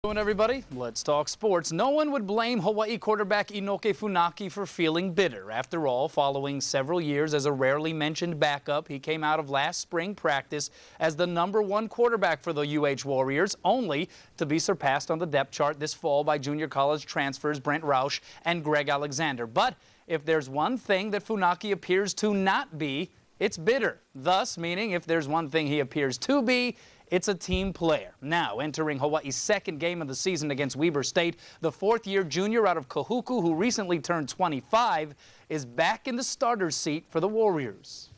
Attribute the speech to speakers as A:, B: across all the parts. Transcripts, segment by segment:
A: Hello everybody, let's talk sports. No one would blame Hawaii quarterback Inoke Funaki for feeling bitter. After all, following several years as a rarely mentioned backup, he came out of last spring practice as the #1 quarterback for the UH Warriors, only to be surpassed on the depth chart this fall by junior college transfers Brent Roush and Greg Alexander. But if there's one thing that Funaki appears to not be, it's bitter. Thus, meaning if there's one thing he appears to be, it's a team player. Now, entering Hawaii's second game of the season against Weber State, the fourth-year junior out of Kahuku, who recently turned 25, is back in the starter's seat for the Warriors.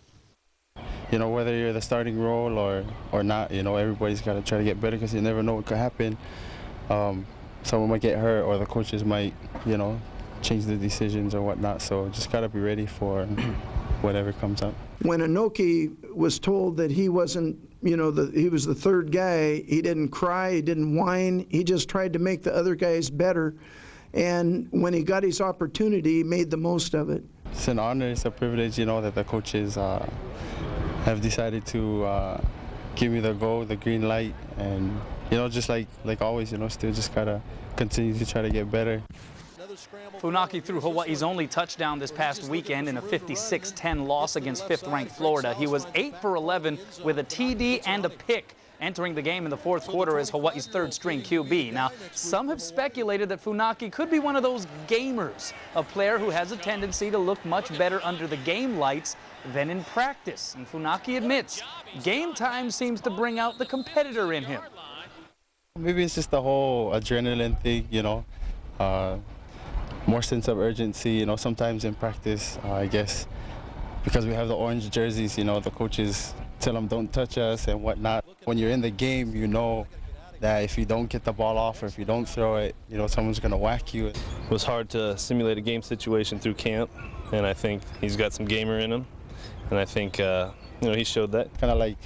B: You know, whether you're the starting role or not, you know, everybody's got to try to get better because you never know what could happen. Someone might get hurt or the coaches might, you know, change the decisions or whatnot. So just got to be ready for whatever comes up.
C: When Inoke was told that he wasn't, you know, he was the third guy, he didn't cry, he didn't whine, he just tried to make the other guys better. And when he got his opportunity, he made the most of it.
B: It's an honor, it's a privilege, you know, that the coaches have decided to give me the go, the green light. And, you know, just like always, you know, still just got to continue to try to get better.
A: Funaki threw Hawaii's only touchdown this past weekend in a 56-10 loss against 5th-ranked Florida. He was 8 for 11 with a TD and a pick, entering the game in the fourth quarter as Hawaii's third-string QB. Now, some have speculated that Funaki could be one of those gamers, a player who has a tendency to look much better under the game lights than in practice. And Funaki admits, game time seems to bring out the competitor in him.
B: Maybe it's just the whole adrenaline thing, you know. More sense of urgency, you know, sometimes in practice, I guess, because we have the orange jerseys, you know, the coaches tell them don't touch us and whatnot. When you're in the game, you know that if you don't get the ball off or if you don't throw it, you know, someone's going to whack you.
D: It was hard to simulate a game situation through camp, and I think he's got some gamer in him, and I think, you know, he showed that.
B: Kind of like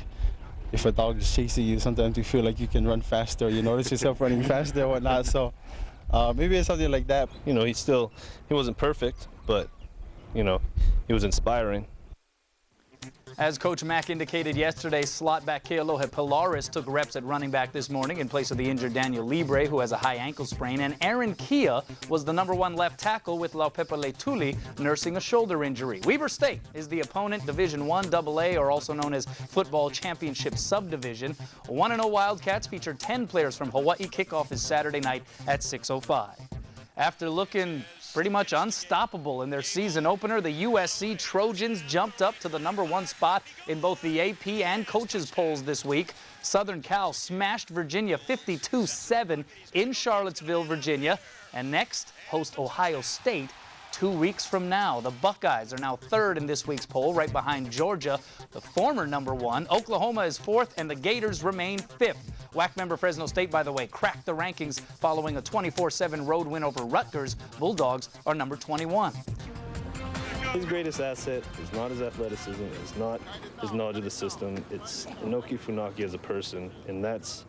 B: if a dog is chasing you, sometimes you feel like you can run faster, you notice yourself running faster and whatnot, so. Maybe it's something like that.
D: You know, he wasn't perfect, but, you know, he was inspiring.
A: As Coach Mack indicated yesterday, slot back Kealoha Pilaris took reps at running back this morning in place of the injured Daniel Libre, who has a high ankle sprain, and Aaron Kia was the #1 left tackle with Laupepa Leituli nursing a shoulder injury. Weber State is the opponent, Division I AA, or also known as Football Championship Subdivision. 1-0 Wildcats feature 10 players from Hawaii. Kickoff is Saturday night at 6:05. After looking pretty much unstoppable in their season opener, the USC Trojans jumped up to the #1 spot in both the AP and coaches polls this week. Southern Cal smashed Virginia 52-7 in Charlottesville, Virginia, and next host Ohio State 2 weeks from now. The Buckeyes are now third in this week's poll, right behind Georgia, the former #1. Oklahoma is fourth, and the Gators remain fifth. WAC member Fresno State, by the way, cracked the rankings following a 24-7 road win over Rutgers. Bulldogs are #21.
D: His greatest asset is not his athleticism, it's not his knowledge of the system, it's Inoke Funaki as a person, and that's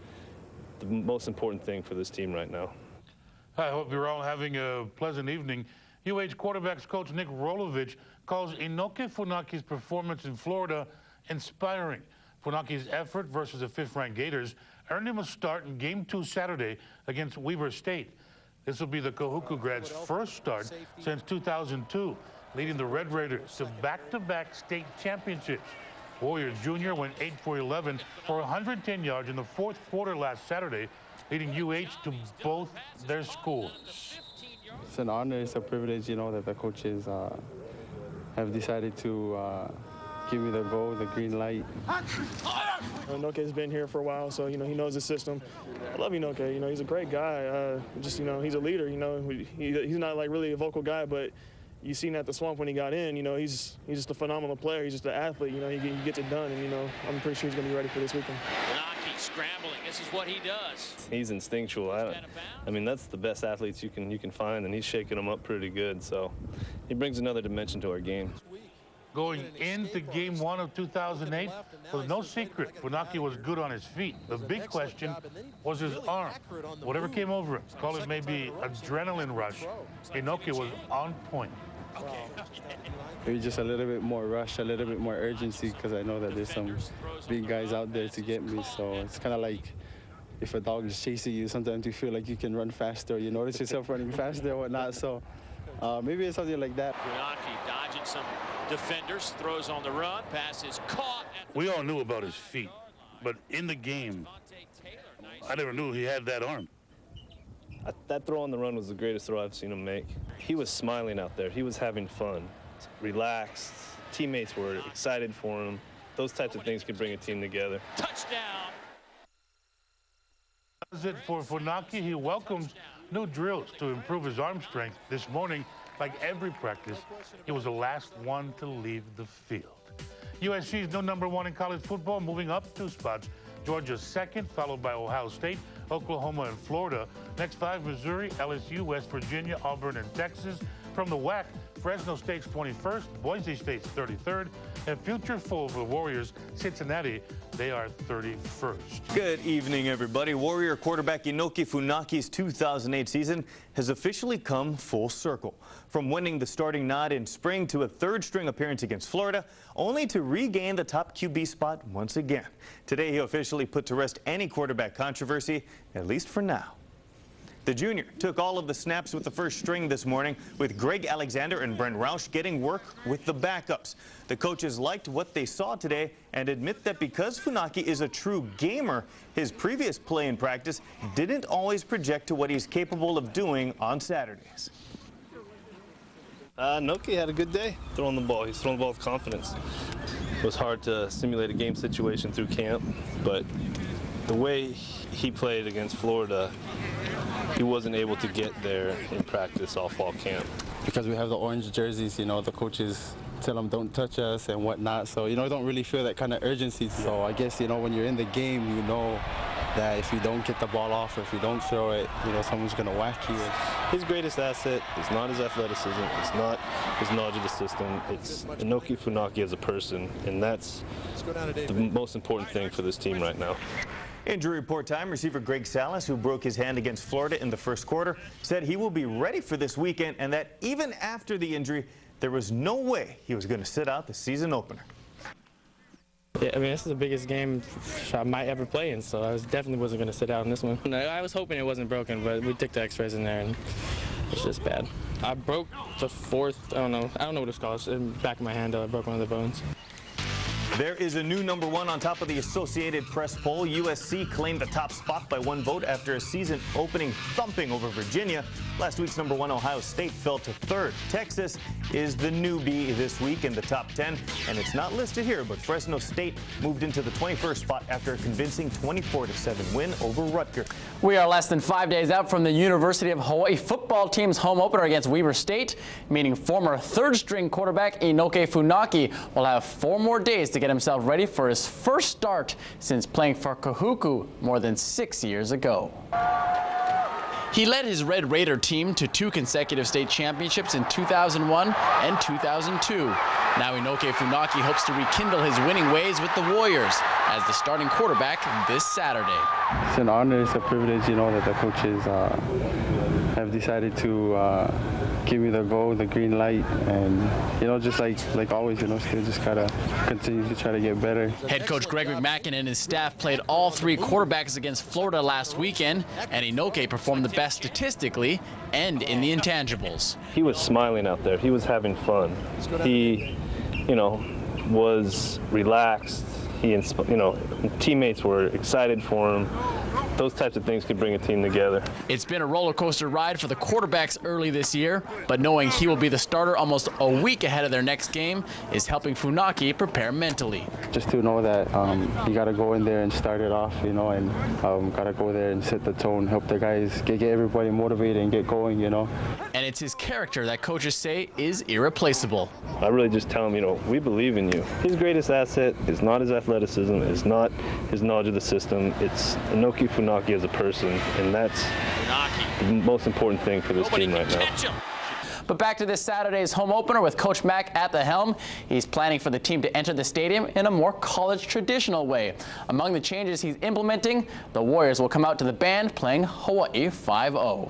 D: the most important thing for this team right now.
E: I hope you're all having a pleasant evening. UH quarterbacks coach Nick Rolovich calls Inoke Funaki's performance in Florida inspiring. Funaki's effort versus the 5th-ranked Gators earned him a start in Game 2 Saturday against Weber State. This will be the Kahuku grad's first start since 2002, leading the Red Raiders to back-to-back state championships. Warriors Jr. went 8 for 11 for 110 yards in the fourth quarter last Saturday, leading UH to both their scores.
B: It's an honor, it's a privilege, you know, that the coaches have decided to give me the go, the green light.
F: Inoke's been here for a while, so, you know, he knows the system. I love Inoke, you know, he's a great guy. Just, you know, he's a leader, you know. He's not, like, really a vocal guy, but you seen at the Swamp when he got in, you know, he's just a phenomenal player. He's just an athlete, you know, he gets it done, and, you know, I'm pretty sure he's going to be ready for this weekend.
G: Scrambling. This is what he does.
D: He's instinctual. I mean, that's the best athletes you can find, and he's shaking them up pretty good. So he brings another dimension to our game.
E: Going into Game 1 of 2008, was no secret Funaki was good on his feet. The big question was his arm. Whatever came over him, call it maybe adrenaline rush, Inoke was on point.
B: Maybe just a little bit more rush, a little bit more urgency, because I know that there's some big guys out there to get me. So it's kind of like if a dog is chasing you, sometimes you feel like you can run faster. You notice yourself running faster and whatnot. So maybe it's something like that.
G: Funaki dodging some defenders, throws on the run, pass is caught.
E: We all knew about his feet, but in the game, I never knew he had that arm.
D: That throw on the run was the greatest throw I've seen him make. He was smiling out there. He was having fun, relaxed. Teammates were excited for him. Those types of things could bring a team together.
G: Touchdown.
E: That's it for Funaki. He welcomes new drills to improve his arm strength. This morning, like every practice, he was the last one to leave the field. USC's new #1 in college football, moving up 2 spots. Georgia's second, followed by Ohio State, Oklahoma, and Florida. Next 5, Missouri, LSU, West Virginia, Auburn, and Texas. From the WAC, Fresno State's 21st, Boise State's 33rd, and future foe for the Warriors, Cincinnati, they are 31st.
H: Good evening, everybody. Warrior quarterback Inoke Funaki's 2008 season has officially come full circle. From winning the starting nod in spring to a 3rd-string appearance against Florida, only to regain the top QB spot once again. Today, he officially put to rest any quarterback controversy, at least for now. The junior took all of the snaps with the 1st string this morning, with Greg Alexander and Brent Roush getting work with the backups. The coaches liked what they saw today and admit that because Funaki is a true gamer, his previous play in practice didn't always project to what he's capable of doing on Saturdays.
D: Inoke had a good day throwing the ball. He's throwing the ball with confidence. It was hard to simulate a game situation through camp, but the way he played against Florida, he wasn't able to get there in practice all fall camp.
B: Because we have the orange jerseys, you know, the coaches tell them don't touch us and whatnot. So, you know, you don't really feel that kind of urgency. So I guess, you know, when you're in the game, you know that if you don't get the ball off or if you don't throw it, you know, someone's going to whack you.
D: His greatest asset is not his athleticism, it's not his knowledge of the system, it's Inoke Funaki as a person, and that's the most important thing for this team right now.
H: Injury report time. Receiver Greg Salas, who broke his hand against Florida in the 1st quarter, said he will be ready for this weekend and that even after the injury, there was no way he was going to sit out the season opener.
I: Yeah, I mean, this is the biggest game I might ever play in, so I definitely wasn't going to sit out in this one. I was hoping it wasn't broken, but we took the x-rays in there, and it's just bad. I broke the 4th, I don't know what it's called, it's in the back of my hand, I broke one of the bones.
H: There is a new #1 on top of the Associated Press poll. USC claimed the top spot by 1 vote after a season-opening thumping over Virginia. Last week's #1 Ohio State fell to 3rd. Texas is the newbie this week in the top 10, and it's not listed here, but Fresno State moved into the 21st spot after a convincing 24-7 win over Rutgers.
J: We are less than 5 days out from the University of Hawaii football team's home opener against Weber State, meaning former 3rd-string quarterback Inoke Funaki will have 4 more days to get himself ready for his first start since playing for Kahuku more than 6 years ago. He led his Red Raider team to 2 consecutive state championships in 2001 and 2002. Now Inoke Funaki hopes to rekindle his winning ways with the Warriors as the starting quarterback this Saturday.
B: It's an honor, it's a privilege, you know, that the coaches have decided to give me the go, the green light, and, you know, just like always, you know, still just gotta continue to try to get better.
J: Head coach Greg McMackin and his staff played all 3 quarterbacks against Florida last weekend, and Inoke performed the best statistically and in the intangibles.
D: He was smiling out there. He was having fun. He, you know, was relaxed. He, you know, teammates were excited for him. Those types of things could bring a team together.
J: It's been a roller coaster ride for the quarterbacks early this year, but knowing he will be the starter almost a week ahead of their next game is helping Funaki prepare mentally.
B: Just to know that you got to go in there and start it off, you know, and got to go there and set the tone, help the guys get everybody motivated and get going, you know.
J: And it's his character that coaches say is irreplaceable.
D: I really just tell him, you know, we believe in you. His greatest asset is not his athleticism, it's not his knowledge of the system, it's Inoke Funaki as a person, and that's the most important thing for this team right now.
J: But back to this Saturday's home opener with Coach Mack at the helm. He's planning for the team to enter the stadium in a more college traditional way. Among the changes he's implementing, the Warriors will come out to the band playing Hawaii 5-0.